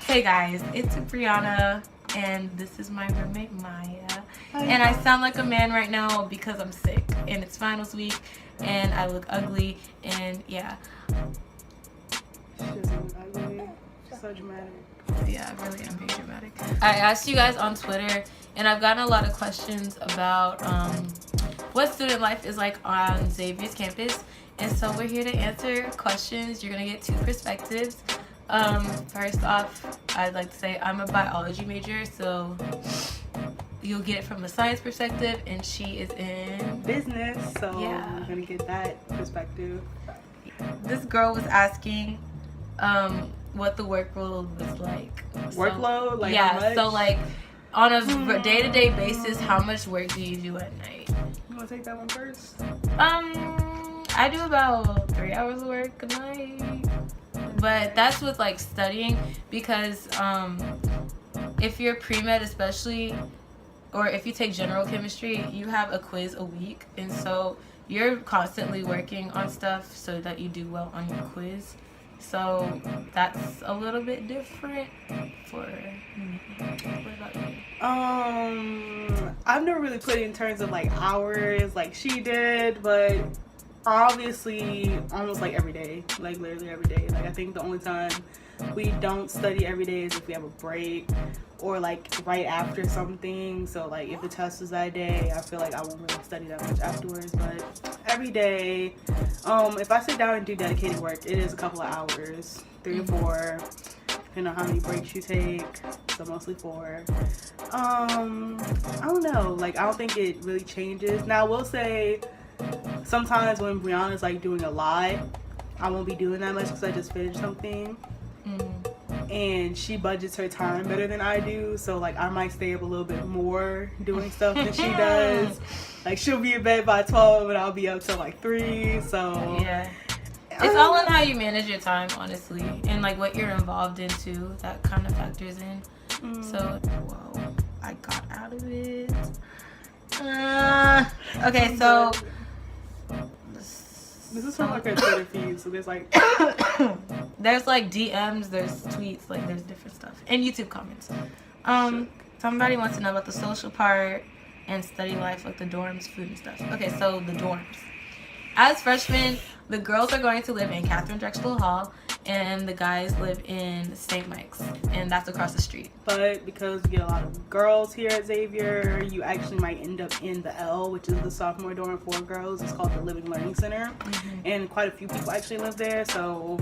Hey guys, it's Brianna and this is my roommate Maya. And I sound like a man right now because I'm sick and it's finals week and I look ugly and yeah. She doesn't look ugly. She's so dramatic. Yeah, I really am being dramatic. I asked you guys on Twitter and I've gotten a lot of questions about what student life is like on Xavier's campus. And so we're here to answer questions. You're gonna get two perspectives. First off, I'd like to say I'm a biology major, so you'll get it from a science perspective, and she is in business, so yeah. I'm gonna get that perspective. This girl was asking what the workload was like. Workload? Like yeah, how much? so like on a day-to-day basis, how much work do you do at night? You wanna take that one first? I do about 3 hours of work a night. But that's with like studying because if you're pre-med especially, or if you take general chemistry, you have a quiz a week, and so you're constantly working on stuff so that you do well on your quiz. So that's a little bit different for me. What about you? I've never really put it in terms of like hours like she did, but obviously almost like every day, like literally every day. Like I think the only time we don't study every day is if we have a break or like right after something. So like if the test is that day, I feel like I won't really study that much afterwards. But every day, if I sit down and do dedicated work, it is a couple of hours, 3 or 4, depending on how many breaks you take. So mostly 4. I don't know, like I don't think it really changes. Now I will say sometimes when Brianna's like doing a lot, I won't be doing that much because I just finished something. And she budgets her time better than I do, so like I might stay up a little bit more doing stuff than she does. Like she'll be in bed by 12 and I'll be up till like 3. So yeah, it's all in how you manage your time, honestly, and like what you're involved in too. That kind of factors in. So whoa, I got out of it. Okay, so this is from like her Twitter feed, so there's like there's like DMs, there's tweets, like there's different stuff, and YouTube comments. Somebody wants to know about the social part and study life, like the dorms, food and stuff. Okay, so the dorms. As freshmen, the girls are going to live in Catherine Drexel Hall, and the guys live in St. Mike's, and that's across the street. But because we get a lot of girls here at Xavier, you actually might end up in the L, which is the sophomore dorm for girls. It's called the Living Learning Center, and quite a few people actually live there, so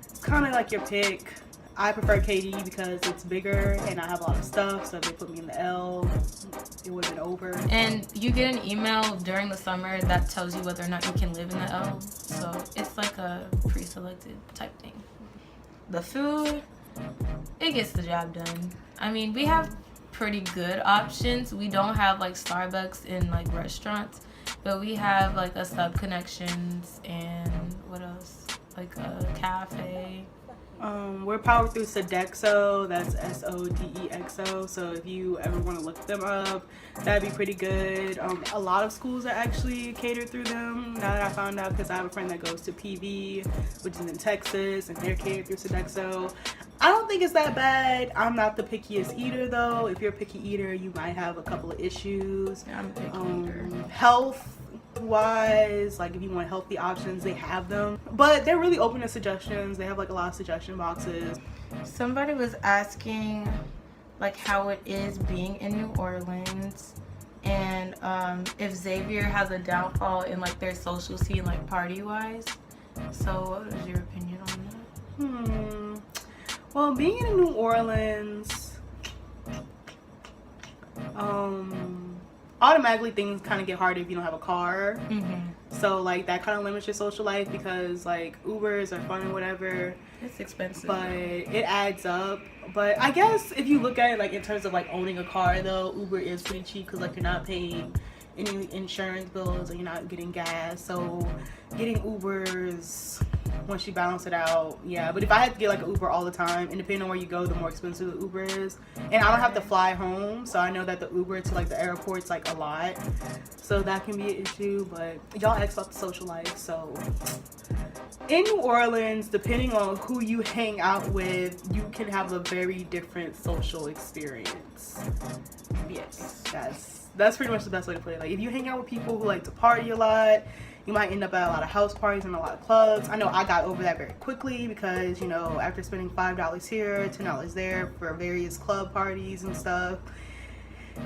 it's kind of like your pick. I prefer KD because it's bigger and I have a lot of stuff, so if they put me in the L, it would have been over. And you get an email during the summer that tells you whether or not you can live in the L, so it's like a pre-selected type thing. The food, it gets the job done. I mean, we have pretty good options. We don't have like Starbucks in like restaurants, but we have like a Sub Connections and what else? Like a cafe. We're powered through Sodexo, that's SODEXO, so if you ever want to look them up, that'd be pretty good. A lot of schools are actually catered through them, now that I found out, because I have a friend that goes to PV, which is in Texas, and they're catered through Sodexo. I don't think it's that bad. I'm not the pickiest eater though. If you're a picky eater, you might have a couple of issues. Yeah, I'm a picky eater. Health wise, like if you want healthy options, they have them, but they're really open to suggestions. They have like a lot of suggestion boxes. Somebody was asking like how it is being in New Orleans, and if Xavier has a downfall in like their social scene, like party wise. So what is your opinion on that? Well, being in New Orleans, automatically things kind of get harder if you don't have a car. So like that kind of limits your social life, because like Ubers are fun and whatever, It's expensive, but it adds up. But I guess if you look at it like in terms of like owning a car though, Uber is pretty cheap because like you're not paying any insurance bills and you're not getting gas. So getting Ubers, once you balance it out, yeah. But if I had to get like an Uber all the time, and depending on where you go, the more expensive the Uber is. And I don't have to fly home, so I know that the Uber to like the airport's like a lot, so that can be an issue. But y'all asked about the social life, so in New Orleans, depending on who you hang out with, you can have a very different social experience. Yes, that's pretty much the best way to put it. Like, if you hang out with people who like to party a lot, you might end up at a lot of house parties and a lot of clubs. I know I got over that very quickly because, you know, after spending $5 here, $10 there for various club parties and stuff,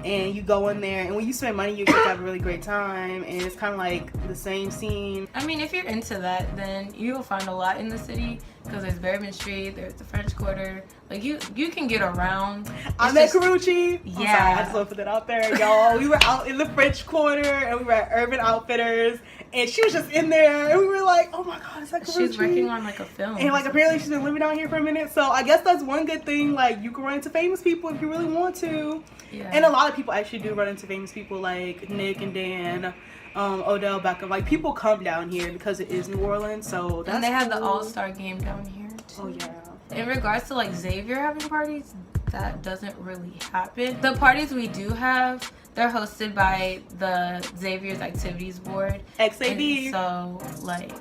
and you go in there, and when you spend money, you get to have a really great time, and it's kind of like the same scene. I mean, if you're into that, then you'll find a lot in the city because there's Bourbon Street, there's the French Quarter. Like, you can get around. I met Karuchi. Yeah. I'm sorry, I just want to put that out there, y'all. We were out in the French Quarter, and we were at Urban Outfitters, and she was just in there, and we were like, oh my God, is that Karuchi? She's working on like a film. And like apparently she's been living out here for a minute, so I guess that's one good thing. Like, you can run into famous people if you really want to. Yeah. And a lot of people actually do run into famous people like Nick and Dan, Odell Beckham. Like, people come down here because it is New Orleans, so that's and they have cool. the All-Star game down here too. Oh yeah. In regards to like Xavier having parties, that doesn't really happen. The parties we do have, they're hosted by the Xavier's Activities Board. XAB. And so like,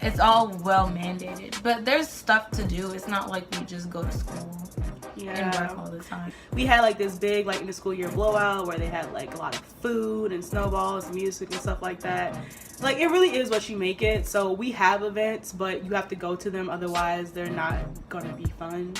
it's all well mandated, but there's stuff to do. It's not like we just go to school and work all the time. We had like this big like in the school year blowout where they had like a lot of food and snowballs and music and stuff like that. Like, it really is what you make it. So we have events, but you have to go to them, otherwise they're not gonna be fun.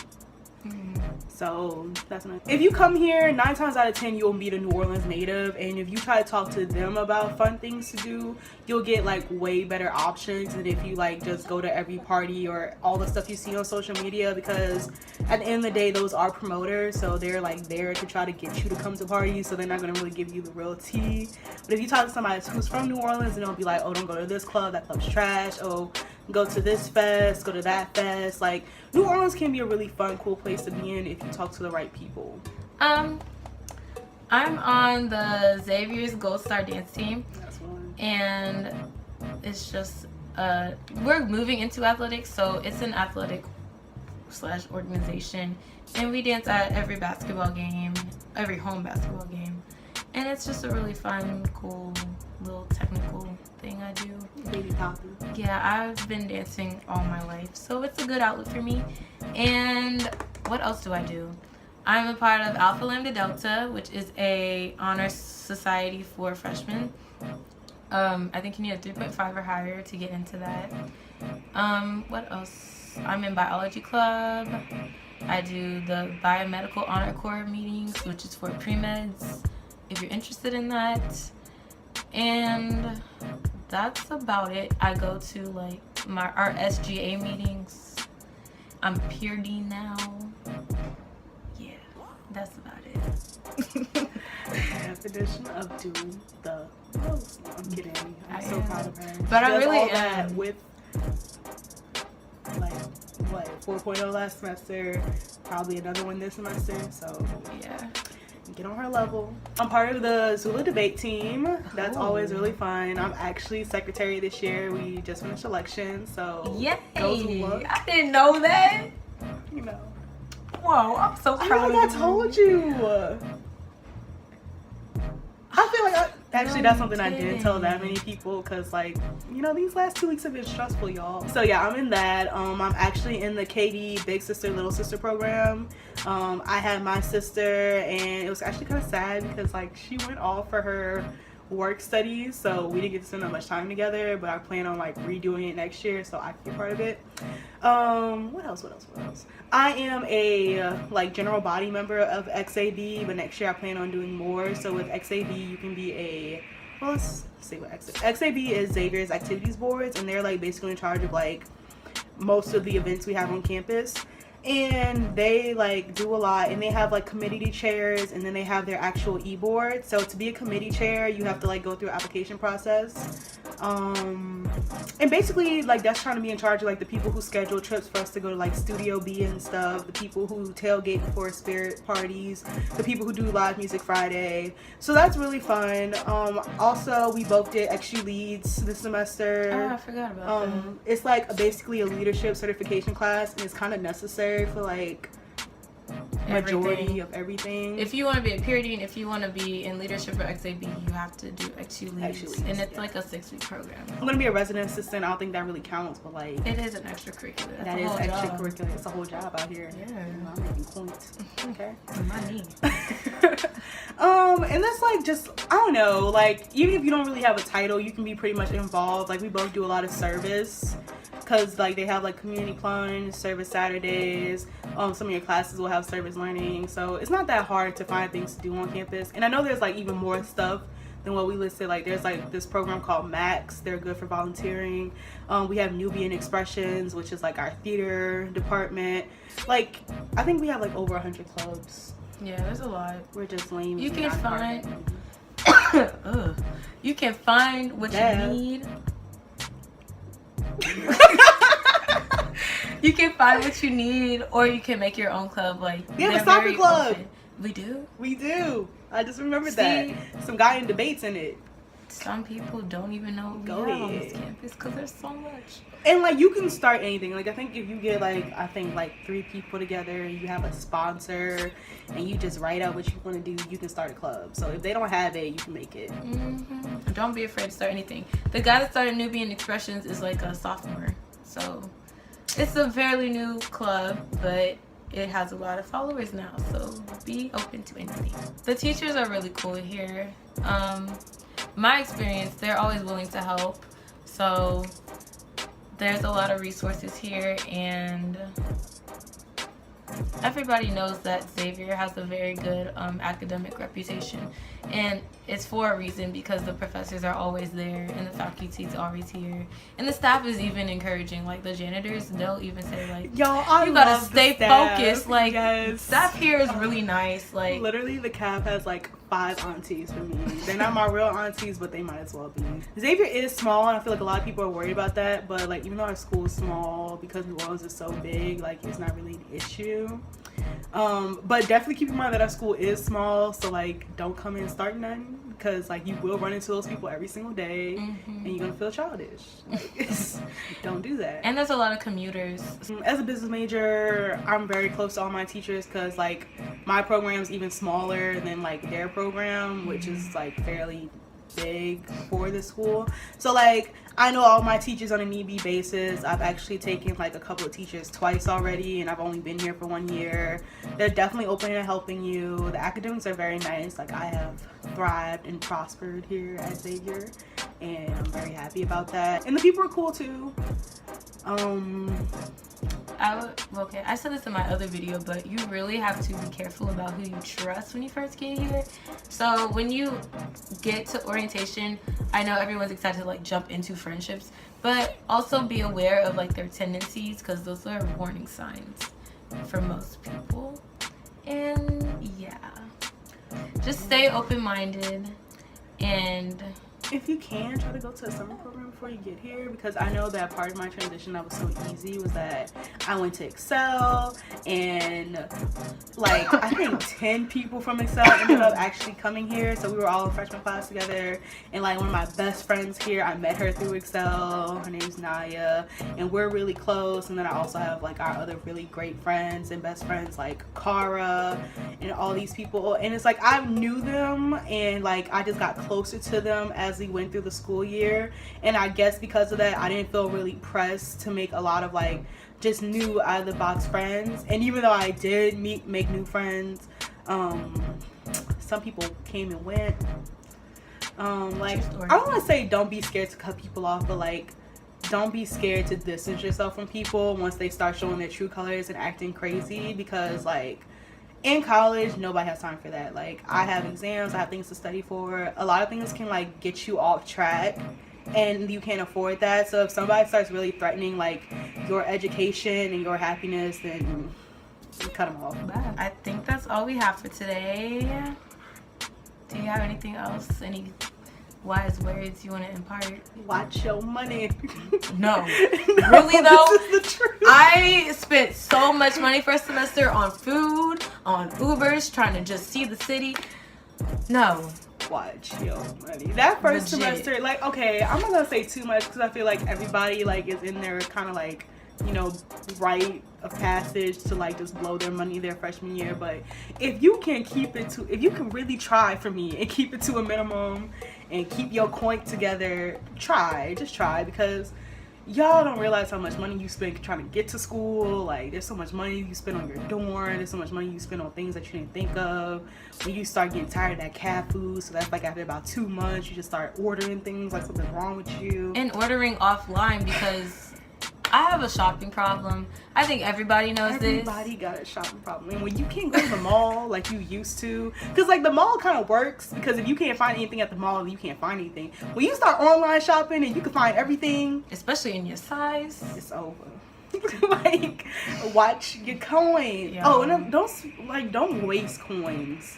So that's nice. If you come here, 9 times out of 10 you'll meet a New Orleans native, and if you try to talk to them about fun things to do, you'll get like way better options than if you like just go to every party or all the stuff you see on social media, because at the end of the day those are promoters, so they're like there to try to get you to come to parties, so they're not going to really give you the real tea. But if you talk to somebody who's from New Orleans, and they'll be like, oh, don't go to this club, that club's trash, oh, go to this fest, go to that fest. Like, New Orleans can be a really fun, cool place to be in if you talk to the right people. I'm on the Xavier's Gold Star dance team. That's one. And it's just we're moving into athletics, so it's an athletic / organization, and we dance at every basketball game, every home basketball game, and it's just a really fun, cool little technical thing I do. Baby Poppy. Yeah, I've been dancing all my life, so it's a good outlet for me. And what else do I do? I'm a part of Alpha Lambda Delta, which is a honor society for freshmen. I think you need a 3.5 or higher to get into that. What else? I'm in biology club. I do the biomedical honor corps meetings, which is for pre-meds, if you're interested in that. And that's about it. I go to like our SGA meetings. I'm peer dean now. Yeah, that's about it. Definition of doing the most. No, I'm kidding. I'm so proud of her. But I does really all that am. with like what 4.0 last semester, probably another one this semester. So Yeah. get on her level. I'm part of the XULA debate team. That's Oh. always really fun. I'm actually secretary this year. We just finished elections, so Yay! go XULA. I didn't know that. You know. Whoa, I'm so I proud feel like of I you. told you. I feel like actually that's something I didn't tell that many people, because like, you know, these last 2 weeks have been stressful, y'all. So yeah, I'm in that. I'm actually in the KD Big Sister Little Sister program. I had my sister, and it was actually kind of sad because like she went off for her work studies, so we didn't get to spend that much time together, but I plan on like redoing it next year so I can be part of it. What else? I am a like general body member of XAB, but next year I plan on doing more. So with XAB you can be a, well, let's see what XAB is. Xavier's Activities Boards, and they're like basically in charge of like most of the events we have on campus. And they like do a lot, and they have like committee chairs, and then they have their actual e-board. So to be a committee chair, you have to like go through an application process, and basically like that's trying to be in charge of like the people who schedule trips for us to go to like Studio B and stuff, the people who tailgate before spirit parties, the people who do live music Friday. So that's really fun. Also we both did XU leads this semester. Oh, I forgot about that. It's like basically a leadership certification class, and it's kind of necessary for like majority of everything. If you want to be a peer dean, if you want to be in leadership or XAB, you have to do XULA, and it's like a 6-week program. I'm gonna be a resident assistant. I don't think that really counts, but like it is an extracurricular. That is extracurricular. It's a whole job out here. Yeah, I'm making points. Okay. My knee. And that's like just I don't know. Like even if you don't really have a title, you can be pretty much involved. Like we both do a lot of service. Because like they have like community plunge, service Saturdays. Some of your classes will have service learning, so it's not that hard to find things to do on campus. And I know there's like even more stuff than what we listed. Like there's like this program called Max. They're good for volunteering. We have Nubian Expressions, which is like our theater department. Like I think we have like over 100 clubs. Yeah, there's a lot. We're just lame. You can find. You can find what you need. You can find what you need, or you can make your own club. Like we have a soccer club. Open. We do. We do. I just remembered that. Some guy in debates in it. Some people don't even know what we have on this campus because there's so much. And like you can start anything. Like I think if you get like 3 people together, you have a sponsor, and you just write out what you want to do, you can start a club. So if they don't have it, you can make it. Mm-hmm. Don't be afraid to start anything. The guy that started Nubian Expressions is like a sophomore, so it's a fairly new club, but it has a lot of followers now. So be open to anything. The teachers are really cool here. My experience, they're always willing to help. So there's a lot of resources here, and everybody knows that Xavier has a very good academic reputation, and it's for a reason, because the professors are always there and the faculty is always here, and the staff is even encouraging. Like the janitors, they'll even say like, y'all, you gotta stay focused. Like yes. Staff here is really nice. Like literally the CAP has like 5 aunties for me. They're not my real aunties, but they might as well be. Xavier is small, and I feel like a lot of people are worried about that, but like even though our school is small, because New Orleans is so big, like it's not really an issue. But definitely keep in mind that our school is small, so like don't come in starting nothing, because like you will run into those people every single day, and you're gonna feel childish. Like, don't do that. And there's a lot of commuters. As a business major, I'm very close to all my teachers, because like my program is even smaller than like their program, which is like fairly big for the school. So like I know all my teachers on a need-be basis. I've actually taken like a couple of teachers twice already, and I've only been here for 1 year. They're definitely open to helping you. The academics are very nice. Like I have thrived and prospered here at Xavier, and I'm very happy about that. And the people are cool too. I said this in my other video, but you really have to be careful about who you trust when you first get here. So when you get to orientation, I know everyone's excited to like jump into friendships, but also be aware of like their tendencies, because those are warning signs for most people. And yeah, just stay open-minded, and if you can, try to go to a summer program before you get here, because I know that part of my transition that was so easy was that I went to Excel, and like I think 10 people from Excel ended up actually coming here. So we were all in freshman class together, and like one of my best friends here, I met her through Excel. Her name's Naya, and we're really close. And then I also have like our other really great friends and best friends like Cara and all these people, and it's like I knew them, and like I just got closer to them as we went through the school year. And I guess because of that, I didn't feel really pressed to make a lot of like just new out of the box friends. And even though I did make new friends, some people came and went. Like I don't want to say don't be scared to cut people off, but like don't be scared to distance yourself from people once they start showing their true colors and acting crazy, because like in college, nobody has time for that. Like I have exams, I have things to study for. A lot of things can like get you off track, and you can't afford that. So if somebody starts really threatening like your education and your happiness, then you cut them off. I think that's all we have for today. Do you have anything else? Any wise words you want to impart? Watch your money. No. Really though? This is the truth. I spent so much money for a semester on food, on Ubers, trying to just see the city. No. Watch your money. That first semester, like, okay, I'm not gonna say too much, because I feel like everybody like is in their kind of like you know, rite of passage to like just blow their money their freshman year. But if you can really try for me and keep it to a minimum and keep your coin together, just try, because y'all don't realize how much money you spend trying to get to school. Like, there's so much money you spend on your dorm, there's so much money you spend on things that you didn't think of. When you start getting tired of that cat food, so that's like after about 2 months, you just start ordering things like something's wrong with you. And ordering offline, because I have a shopping problem. I think everybody knows this. Everybody got a shopping problem. And when you can't go to the mall like you used to, because like the mall kind of works, because if you can't find anything at the mall, you can't find anything. When you start online shopping and you can find everything, especially in your size, it's over. Like, watch your coin. Yeah. Oh, and don't waste coins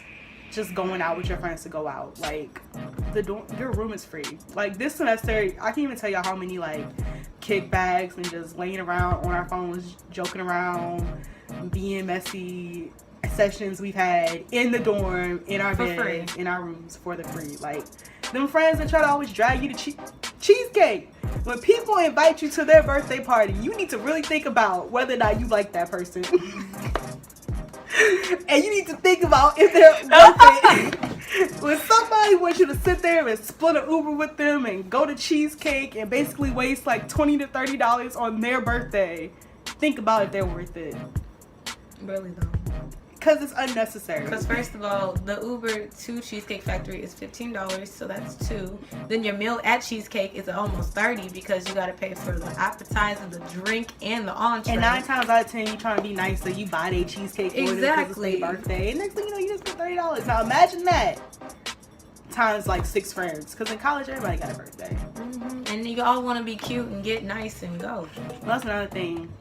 just going out with your friends to go out. Like, your room is free. Like, this semester, I can't even tell y'all how many like kickbacks and just laying around on our phones, joking around, being messy sessions we've had in the dorm, in our beds, in our rooms for the free. Like, them friends that try to always drag you to cheesecake. When people invite you to their birthday party, you need to really think about whether or not you like that person. And you need to think about if they're worth it. When somebody wants you to sit there and split an Uber with them and go to cheesecake and basically waste like $20 to $30 on their birthday, think about if they're worth it. Really though. Because it's unnecessary. Because first of all, the Uber to Cheesecake Factory is $15, so that's 2. Then your meal at Cheesecake is almost $30 because you got to pay for the appetizer, the drink, and the entree. And 9 times out of 10, you trying to be nice, so you buy their cheesecake for them because it's their birthday. And next thing you know, you just spent $30. Now imagine that times like 6 friends, because in college everybody got a birthday. Mm-hmm. And you all want to be cute and get nice and go. Well, that's another thing.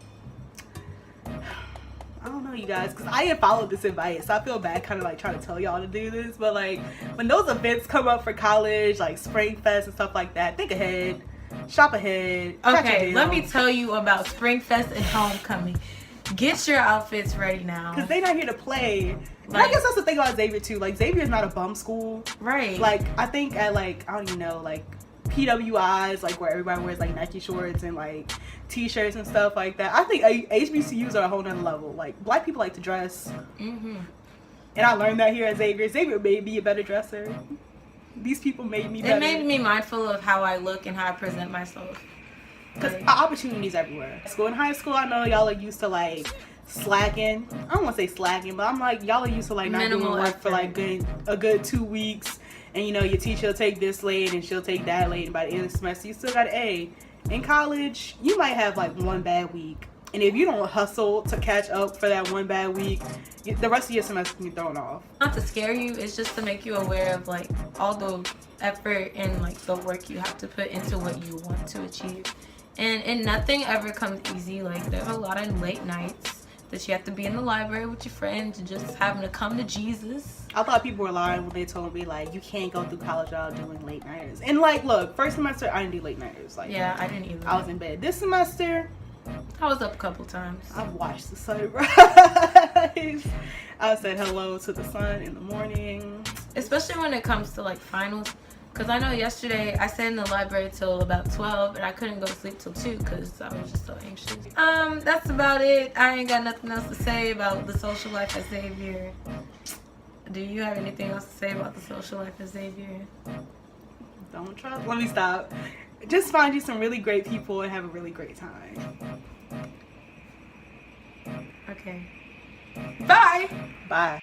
I don't know, you guys, because I didn't follow this advice, so I feel bad kind of like trying to tell y'all to do this. But like, when those events come up for college, like Spring Fest and stuff like that, think ahead, shop ahead. Okay, let me tell you about Spring Fest and Homecoming. Get your outfits ready now, because they're not here to play. Like, I guess that's the thing about Xavier too. Like, Xavier is not a bum school, right? Like, I think at like, I don't even know, like PWIs, like where everybody wears like Nike shorts and like t-shirts and stuff like that, I think HBCUs are a whole nother level. Like, black people like to dress. Mm-hmm. And I learned that here at Xavier. Xavier made me a better dresser. These people made me better. It made me mindful of how I look and how I present myself. Because opportunities everywhere. School in high school, I know y'all are used to like slacking. I don't want to say slacking, but I'm like, y'all are used to like not doing work for like a good 2 weeks. And you know, your teacher will take this late and she'll take that late, and by the end of the semester you still got an A. In college, you might have like one bad week, and if you don't hustle to catch up for that one bad week, the rest of your semester can be thrown off. Not to scare you, it's just to make you aware of like all the effort and like the work you have to put into what you want to achieve. And nothing ever comes easy. Like, there's a lot of late nights that you have to be in the library with your friends and just having to come to Jesus. I thought people were lying when they told me like, you can't go through college without doing late nighters. And like, look, first semester I didn't do late nighters. Like, yeah, I didn't either. I was in bed. This semester, I was up a couple times. I've watched the sunrise. I said hello to the sun in the morning. Especially when it comes to like finals. Because I know yesterday I sat in the library till about 12 and I couldn't go to sleep till 2 because I was just so anxious. That's about it. I ain't got nothing else to say about the social life at Xavier. Do you have anything else to say about the social life at Xavier? Don't try. Let me stop. Just find you some really great people and have a really great time. Okay. Bye. Bye.